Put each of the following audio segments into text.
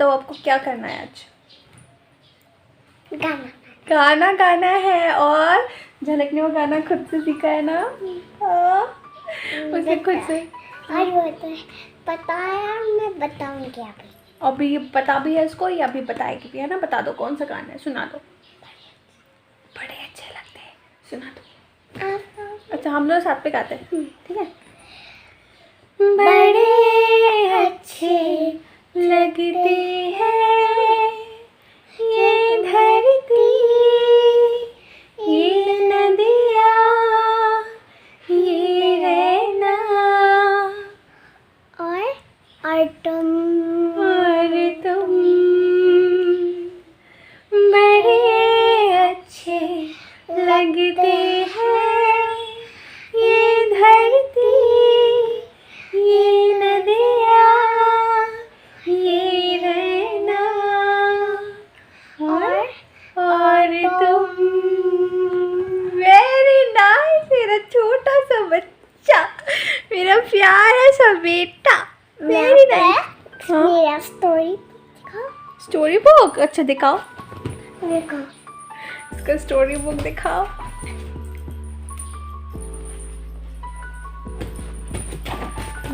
बताओ आपको क्या करना है आज? गाना गाना गाना है। और झलक ने वो गाना खुद से सीखा है ना? हाँ, उसे खुद से। और वो तो बताया, मैं बताऊंगी अभी। अभी ये पता भी है इसको, या अभी बताएगी भी है ना? बता दो कौन सा गाना है, सुना दो। बड़े अच्छे लगते हैं, सुना दो। अच्छा हम लोग साथ पे गाते हैं, ठीक है? बड़े अच्छे लगते हैं ये धरती, ये नदियाँ, ये रहना, और तुम बड़े अच्छे लगते हैं ये धरती, ये नदियाँ, ये रहना, और तुम। वेरी नाइस, मेरा छोटा सा बच्चा, मेरा प्यारा सा बेटा। Very nice. मेरा स्टोरी स्टोरी बुक, अच्छा दिखाओ देखो। इसका स्टोरी बुक दिखाओ।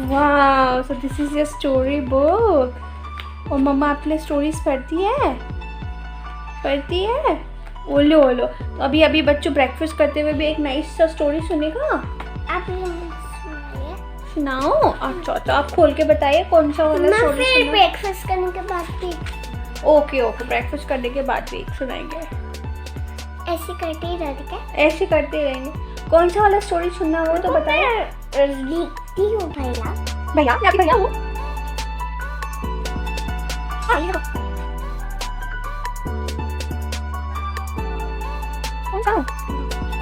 वाह, so this is your story book. और मम्मा आपके लिए स्टोरीज पढ़ती है? पढ़ती है? ओलो ओलो। तो अभी अभी बच्चों ब्रेकफास्ट करते हुए भी एक नाइस सा स्टोरी सुनेगा। आप सुनिए। सुनाओ। अच्छा अच्छा, आप खोल के बताइए कौन सा वाला मैं स्टोरी फिर सुना। ब्रेकफास्ट करने के बाद भी ओके ओके, ब्रेकफास्ट करने के बाद भी एक सुनाएंगे। ऐसे करते ही रहते क्या? ऐसे करते रहेंगे। कौन सा वाला स्टोरी सुनना हो तो बताइए। लिखती हूँ भैया। भैया, मैं आपकी भैया हूँ। हाँ, ये देखो। कौन सा?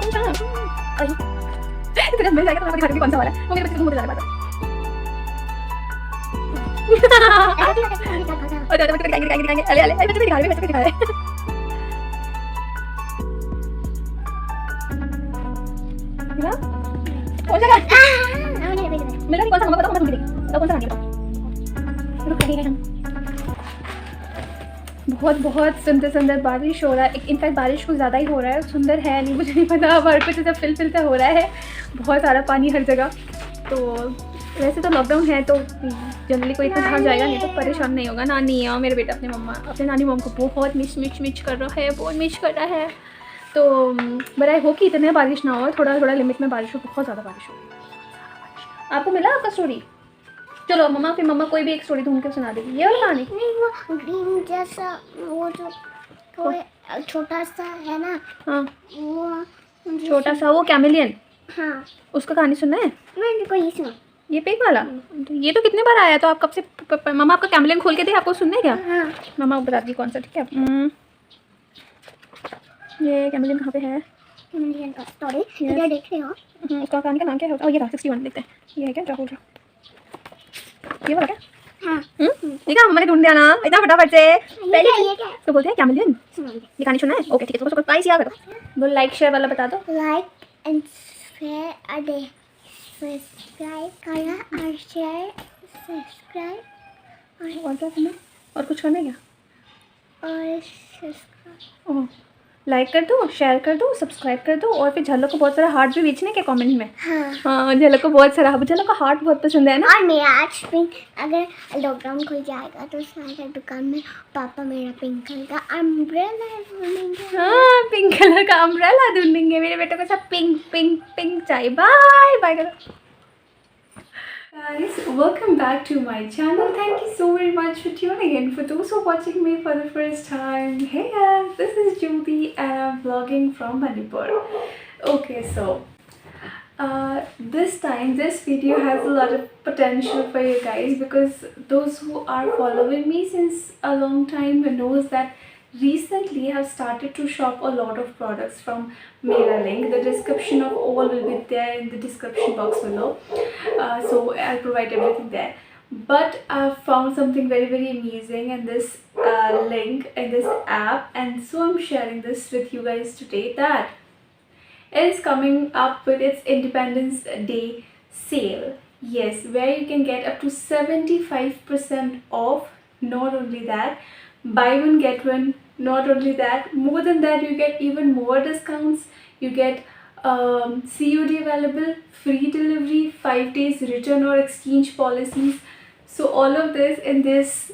कौन सा? इतना मिल जाएगा तो मैं दिखा दूंगी कौन सा वाला है। वो मेरे बच्चे को मुंह दिखा रहा था। और बच्चे को दिखाएंगे। अले अले, बच्चे को दिखा रहे, बच्चे को दिखा रहे। मिला? कौन सा गाना? मिला नहीं, कौन सा? मम्मा बताओ, मैं सुन कौन सा गाना है? रुक रही हम। बहुत बहुत सुंदर सुंदर बारिश हो रहा है। इनफैक्ट बारिश कुछ ज़्यादा ही हो रहा है, सुंदर है नहीं, मुझे नहीं पता। अब हर कुछ ऐसा फिल से हो रहा है, बहुत सारा पानी हर जगह। तो वैसे तो लॉकडाउन है तो जनरली कोई इतना बाहर जाएगा नहीं तो परेशान नहीं होगा। नानी है मेरे बेटा अपने नानी मॉम को बहुत मिस कर रहा है, बहुत मिस कर रहा है। तो बट आई होप कि इतने बारिश ना हो, थोड़ा थोड़ा लिमिट में बारिश हो। बहुत ज़्यादा बारिश हो। आपको मिला आपका स्टोरी? चलो मम्मा, फिर मम्मा कोई भी एक स्टोरी ढूंढ के सुना देगी। ये वाला कहानी? नहीं, वो ग्रीन जैसा वो जो कोई छोटा सा है ना। हाँ, वो छोटा सा वो कैमिलियन, हाँ, उसका कहानी सुनना है? मैंने को ये सुना। ये पिग वाला? तो ये तो कितने बार आया, तो आप कब से मम्मा आपका कैमिलियन खोल के दे, आपको सुनना है क्या? हाँ, मम्मा बता दी कौन सा, ठीक है? ये कैमिलियन कहाँ पे है? कैमिलियन का स्टोरी इधर देख रहे हो? उसका कहानी का नाम क्या है? ओ ये रहा 61, देखते हैं ये है क्या? राहुल राव, ये वाला क्या? हाँ, ठीक है, मम्मा ने ढूंढ दिया ना इतना फटाफट से। पहले ये क्या है? इसको बोलते हैं कैमिलियन। सुनाइए। ये कहानी सुनना है? ओके ठीक है, तो गाइस याद करो, वो लाइक शेयर वाला बता दो। लाइक एंड शेयर अरे सब्सक्राइब करना और शेयर सब्सक्राइब और क्या करना है? और कुछ करना है क्या? और सब्सक्राइब। ओह, लाइक कर दो, शेयर कर दो, सब्सक्राइब कर दो, और फिर झलक को बहुत सारा हार्ट भी बेचने के कमेंट में। हाँ, हाँ, झलक को बहुत सारा, झलक को हार्ट बहुत पसंद है ना। और मेरा आज पिंक, अगर लॉकडाउन खुल जाएगा तो सारे दुकान में पापा मेरा पिंक कलर का अम्ब्रेला ढूंढेंगे। हाँ, पिंक कलर का अम्ब्रेला ढूंढेंगे। मेरे बेटे को सब पिंक पिंक पिंक चाहिए। बाय बाय करो। Guys, welcome back to my channel. Thank you so very much for tuning in. For those who are watching me for the first time, hey guys, this is Jyoti and I'm vlogging from Manipur. Okay, so this time this video has a lot of potential for you guys, because those who are following me since a long time knows that recently I have started to shop a lot of products from Mera Link. The description of all will be there in the description box below, so I'll provide everything there. But I found something very amazing in this link in this app, and so I'm sharing this with you guys today, that it is coming up with its Independence Day sale. Yes, where you can get up to 75% off Not only that, buy one get one. Not only that, more than that, you get even more discounts. You get COD available, free delivery, 5 days return or exchange policies. So all of this in this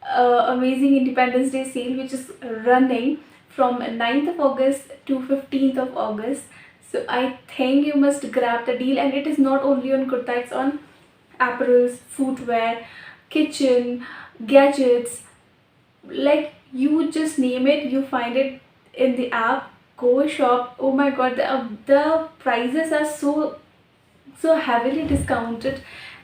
amazing Independence Day sale, which is running from 9th of August to 15th of August. So I think you must grab the deal, and it is not only on kurta, it's on apparels, footwear, kitchen, gadgets, like you just name it, you find it in the app. Go shop. Oh my god, the prices are so heavily discounted,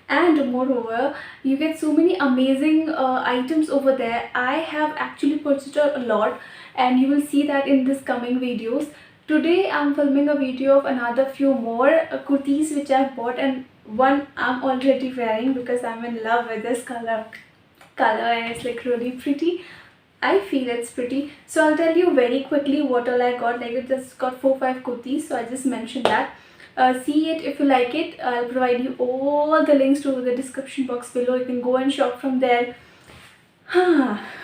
and moreover you get so many amazing items over there. I have actually purchased a lot, and you will see that in this coming videos. Today I'm filming a video of another few more kurtis which I've bought, and one I'm already wearing because I'm in love with this color and it's like really pretty. I feel it's pretty. So I'll tell you very quickly what all I got. Like, I just got 4-5 kurtis, so I just mentioned that. See it if you like it. I'll provide you all the links to the description box below. You can go and shop from there.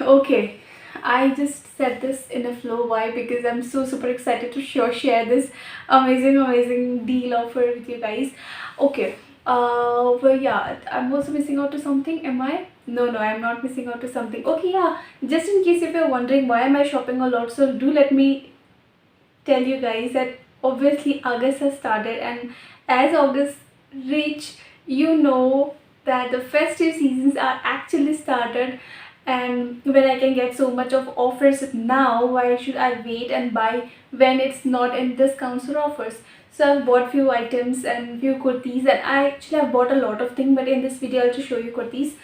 Okay, I just said this in a flow. Why? Because I'm so super excited to share this amazing deal offer with you guys. Okay, well, yeah, I'm also missing out to something. Am I? No, I'm not missing out to something. Okay, yeah, just in case if you're wondering why am I shopping a lot, so do let me tell you guys that obviously August has started, and as August reach, you know that the festive seasons are actually started. And when I can get so much of offers now, why should I wait and buy when it's not in discounts or offers? So I've bought few items and few kurtis, and I actually have bought a lot of things, but in this video I'll just show you kurtis.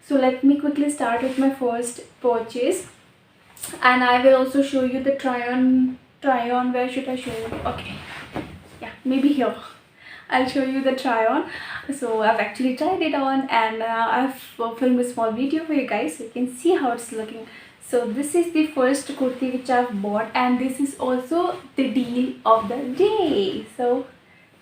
So let me quickly start with my first purchase, and I will also show you the try on. Where should I show you? Okay, yeah, maybe here. I'll show you the try on. So I've actually tried it on, and I've filmed a small video for you guys so you can see how it's looking. So this is the first kurti which I've bought, and this is also the deal of the day. So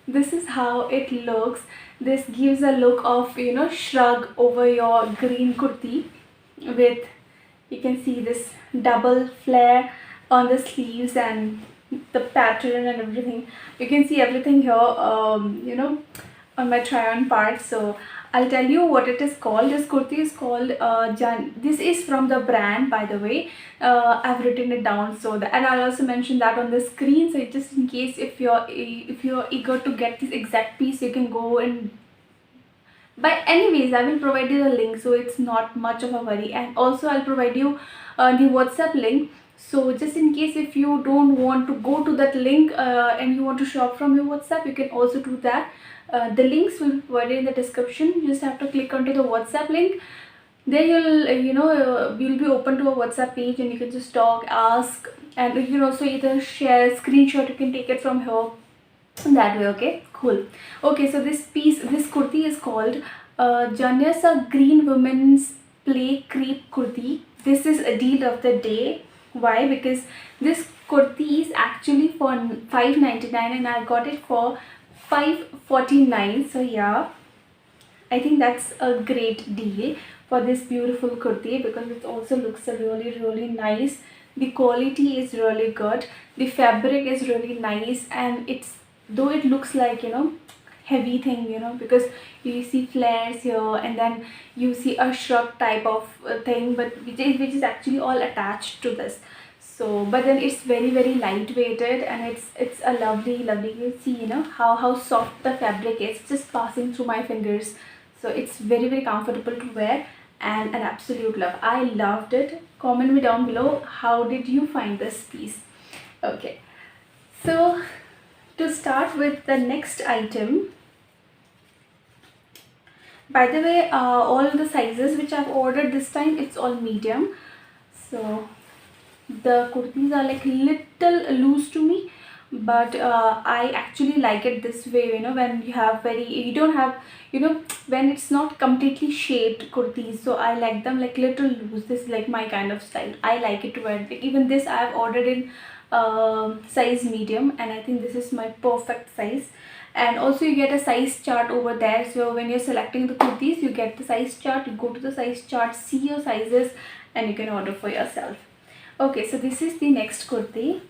this is how it looks. This gives a look of, you know, shrug over your green kurti with, you can see this double flare on the sleeves and the pattern and everything. You can see everything here, you know, on my try on part. So I'll tell you what it is called. This kurti is called this is from the brand, by the way. I've written it down, so that, and I'll also mention that on the screen, so just in case if you're eager to get this exact piece, you can go and buy. Anyways, I will provide you the link, so it's not much of a worry. And also I'll provide you the WhatsApp link. So just in case if you don't want to go to that link and you want to shop from your WhatsApp, you can also do that. The links will be provided in the description. You just have to click onto the WhatsApp link. There you'll you'll be open to a WhatsApp page, and you can just talk, ask, and you can also either share a screenshot. You can take it from here that way. Okay, cool. Okay, so this kurti is called Janyasa Green Women's Play Crepe Kurti. This is a deal of the day. Why? Because this kurti is actually for $5.99, and I got it for $5.49. So yeah, I think that's a great deal for this beautiful kurti, because it also looks really nice. The quality is really good. The fabric is really nice, and it's, though it looks like, you know, heavy thing, you know, because you see flares here and then you see a shrug type of thing, but which is actually all attached to this. So but then it's very lightweighted, and it's a lovely, you see, you know, how soft the fabric is, just passing through my fingers. So it's very comfortable to wear, and an absolute love. I loved it. Comment me down below, how did you find this piece? Okay, so to start with the next item, by the way, all the sizes which I've ordered this time, it's all medium. So the kurtis are like little loose to me, but I actually like it this way, you know, when you have very, you don't have, you know, when it's not completely shaped kurtis. So I like them like little loose. This is like my kind of style. I like it to wear. Like even this I have ordered in size medium, and I think this is my perfect size. And also you get a size chart over there, so when you're selecting the kurtis, you get the size chart, you go to the size chart, see your sizes, and you can order for yourself. Okay, so this is the next kurti,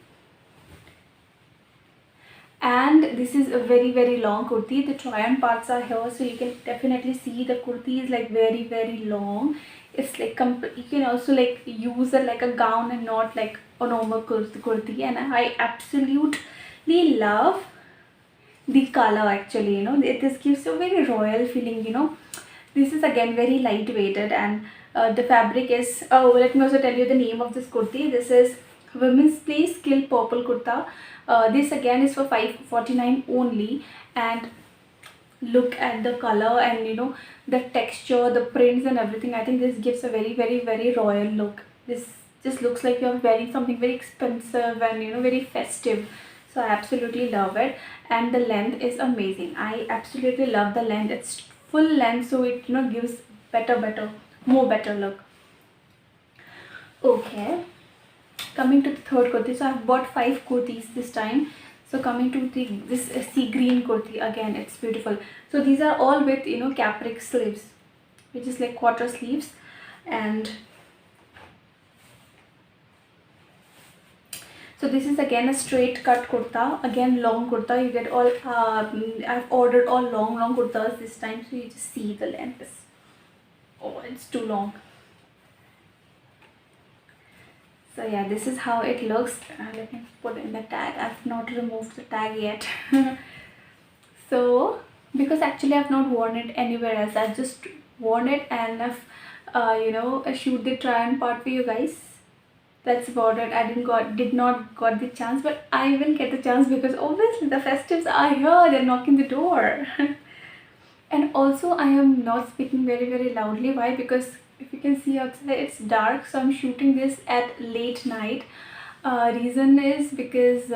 and this is a very long kurti. The try-on parts are here, so you can definitely see the kurti is like very long. It's like you can also like use it like a gown and not like a normal kurti. And I absolutely love the color actually, you know. This gives a very royal feeling, you know. This is again very lightweighted, and the fabric is, oh, let me also tell you the name of this kurti. This is Women's Place Skill Purple Kurta. This again is for 549 only, and look at the color and, you know, the texture, the prints and everything. I think this gives a very royal look. This just looks like you're wearing something very expensive and, you know, very festive. So I absolutely love it, and the length is amazing. I absolutely love the length. It's full length, so it, you know, gives more better look. Okay, coming to the third kurti. So I've bought 5 kurtis this time. So coming to this sea green kurti, again it's beautiful. So these are all with, you know, capric sleeves, which is like quarter sleeves. And so this is again a straight cut kurta, again long kurta. You get all I've ordered all long kurtas this time, so you just see the length is, oh, it's too long. So yeah, this is how it looks. Let me put in the tag. I've not removed the tag yet. So because actually I've not worn it anywhere else, I've just worn it, and I've you know, I shoot the try-on part for you guys. That's about it. I did not got the chance, but I will get the chance because obviously the festives are here. They're knocking the door. And also I am not speaking very loudly. Why? Because if you can see outside, it's dark, so I'm shooting this at late night. Reason is because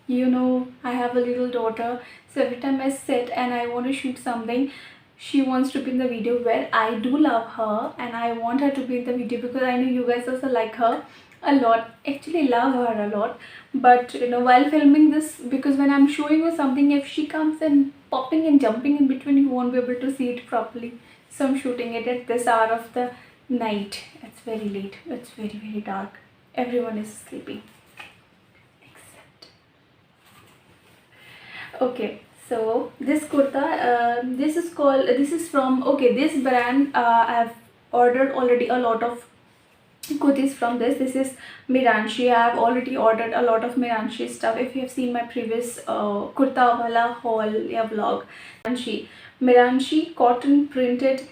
you know, I have a little daughter, so every time I sit and I want to shoot something, she wants to be in the video. Where I do love her and I want her to be in the video because I know you guys also like her a lot, actually love her a lot. But you know, while filming this, because when I'm showing you something, if she comes and popping and jumping in between, you won't be able to see it properly. So I'm shooting it at this hour of the night. It's very late, it's very dark, everyone is sleeping except. Okay, so this kurta, this is from, okay, this brand. I've ordered already a lot of kurtis from this is Miranshi. I have already ordered a lot of Miranshi stuff. If you have seen my previous kurta wala haul ya vlog, Miranshi cotton printed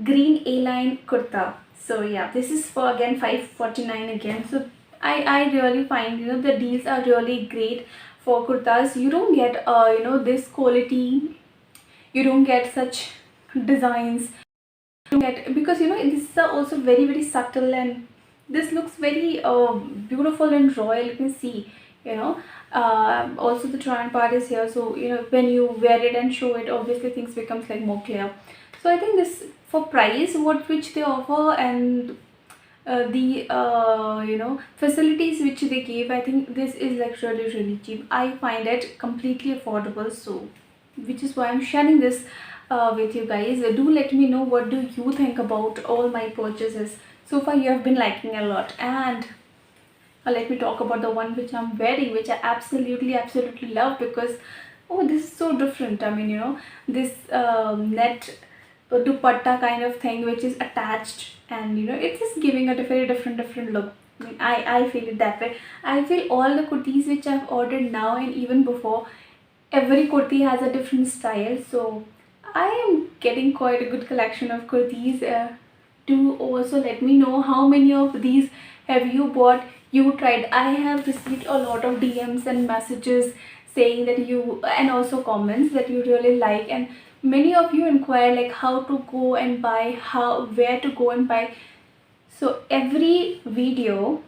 green A-line kurta. So yeah, this is for again 549 again. So I really find, you know, the deals are really great for kurtas. You don't get you know, this quality, you don't get such designs, you don't get, because you know, this is also very subtle, and this looks very beautiful and royal. You can see, you know, also the try-on part is here, so you know, when you wear it and show it, obviously things becomes like more clear. So I think this, for price which they offer, and the you know, facilities which they give, I think this is like really cheap. I find it completely affordable, so which is why I'm sharing this with you guys. Do let me know what do you think about all my purchases so far. You have been liking a lot, and let me talk about the one which I'm wearing, which I absolutely love, because oh, this is so different. I mean, you know, this net dupatta kind of thing which is attached, and you know, it's just giving a very different look. I mean, I feel it that way. I feel all the kurtis which I've ordered now and even before, every kurti has a different style. So I am getting quite a good collection of kurtis. Do also let me know how many of these have you bought, you tried. I have received a lot of DMs and messages saying that you, and also comments that you really like, and many of you inquire like how to go and buy, where to go and buy. So every video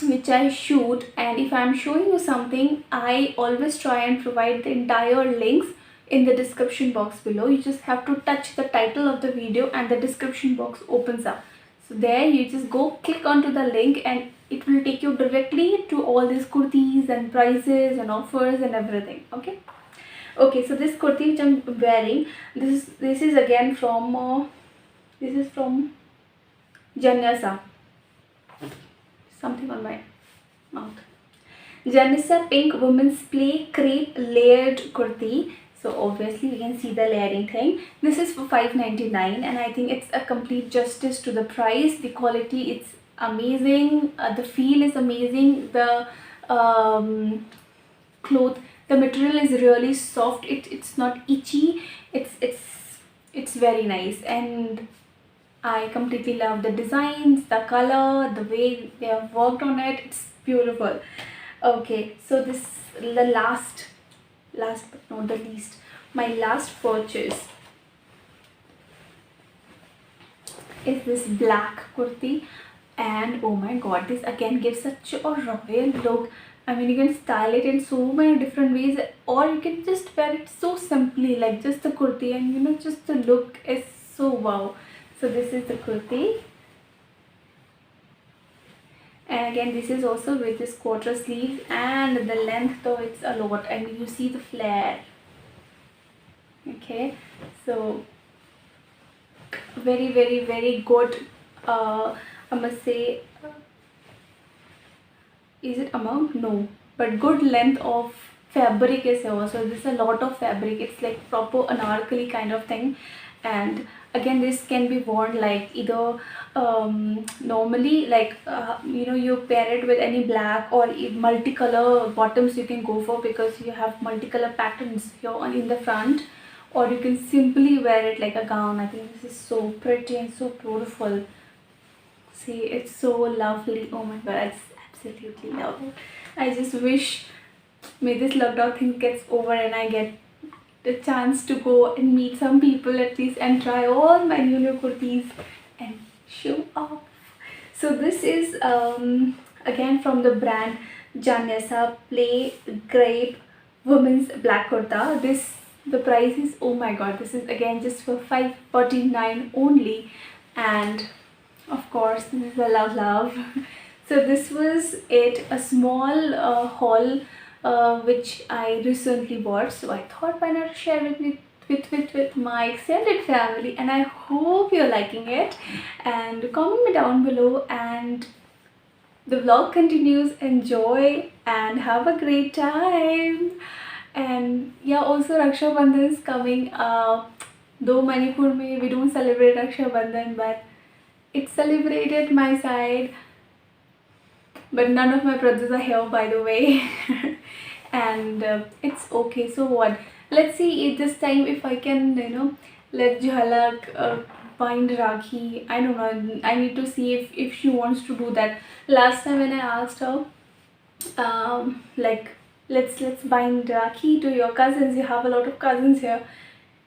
which I shoot, and if I'm showing you something, I always try and provide the entire links in the description box below. You just have to touch the title of the video and the description box opens up. So there you just go click onto the link and it will take you directly to all these kurtis and prices and offers and everything. Okay, so this kurti which I'm wearing, this is again from this is from Janyasa. Something on my mouth. Janissa pink women's play crepe layered kurti. So obviously you can see the layering thing. This is for $5.99 and I think it's a complete justice to the price. The quality, it's amazing. The feel is amazing. The cloth, the material is really soft. It's not itchy. It's very nice, and I completely love the designs, the color, the way they have worked on it. It's beautiful. Okay, so this the last but not the least, my last purchase is this black kurti, and oh my god, this again gives such a royal look. I mean, you can style it in so many different ways, or you can just wear it so simply, like just the kurti, and you know, just the look is so wow. So this is the kurti, and again this is also with this quarter sleeve, and the length though it's a lot. I mean, you see the flare. Okay, so very very very good. I must say, is it amount? No, but good length of fabric is here. So this is a lot of fabric. It's like proper anarkali kind of thing, and again this can be worn like either normally, like you know, you pair it with any black or multicolor bottoms you can go for, because you have multicolor patterns here on in the front, or you can simply wear it like a gown. I think this is so pretty and so beautiful. See, it's so lovely. Oh my god, I just absolutely love it. I just wish may this lockdown thing gets over and I get the chance to go and meet some people at least and try all my new kurtis and show off. So this is again from the brand Janessa Play Grape Women's Black Kurta. The price is, oh my god, this is again just for $5.49 only, and of course this is a love. So this was it, a small haul which I recently bought, so I thought why not share with my extended family, and I hope you're liking it, and comment me down below, and the vlog continues. Enjoy and have a great time. And yeah, also Raksha Bandhan is coming. Though Manipur mein we don't celebrate Raksha Bandhan, but it's celebrated my side, but none of my brothers are here, by the way. And it's okay. So what, let's see this time if I can, you know, let Jhalak bind Rakhi. I don't know, I need to see if she wants to do that. Last time when I asked her, like, let's bind Rakhi to your cousins, you have a lot of cousins here,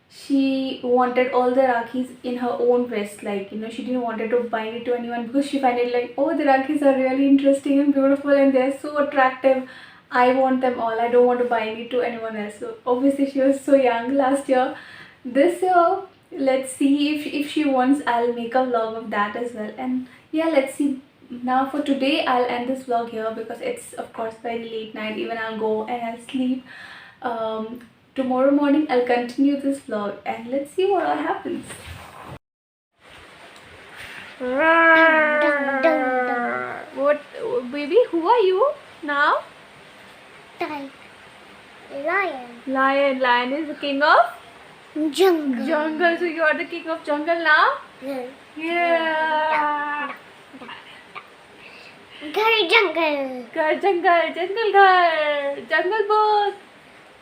she wanted all the Rakhis in her own wrist, like, you know, she didn't wanted to bind it to anyone, because she find it like, oh, the Rakhis are really interesting and beautiful and they're so attractive, I want them all, I don't want to bind it to anyone else. So obviously she was so young last year. This year, let's see if she wants, I'll make a vlog of that as well. And yeah, let's see. Now for today I'll end this vlog here, because it's of course very late night. Even I'll go and I'll sleep. Tomorrow morning I'll continue this vlog, and let's see what all happens. What, baby, who are you now? Lion. Lion is the king of Jungle. So you are the king of jungle now? Yeah. Ghar jungle. Jungle book.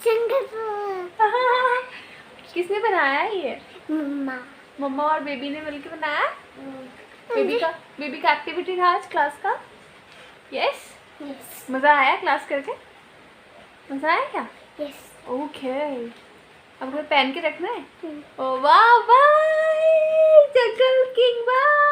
Jungle. किसने बनाया है ये? Mama. मम्मा और baby ने मिलकर बनाया? Baby का activity था आज क्लास का? यस? Yes. मज़ा आया क्लास करके? मज़ा आया क्या? Yes. ओके, अब घर पहन के रखना है? ओ वाह, बाय जंगल किंग, बाय।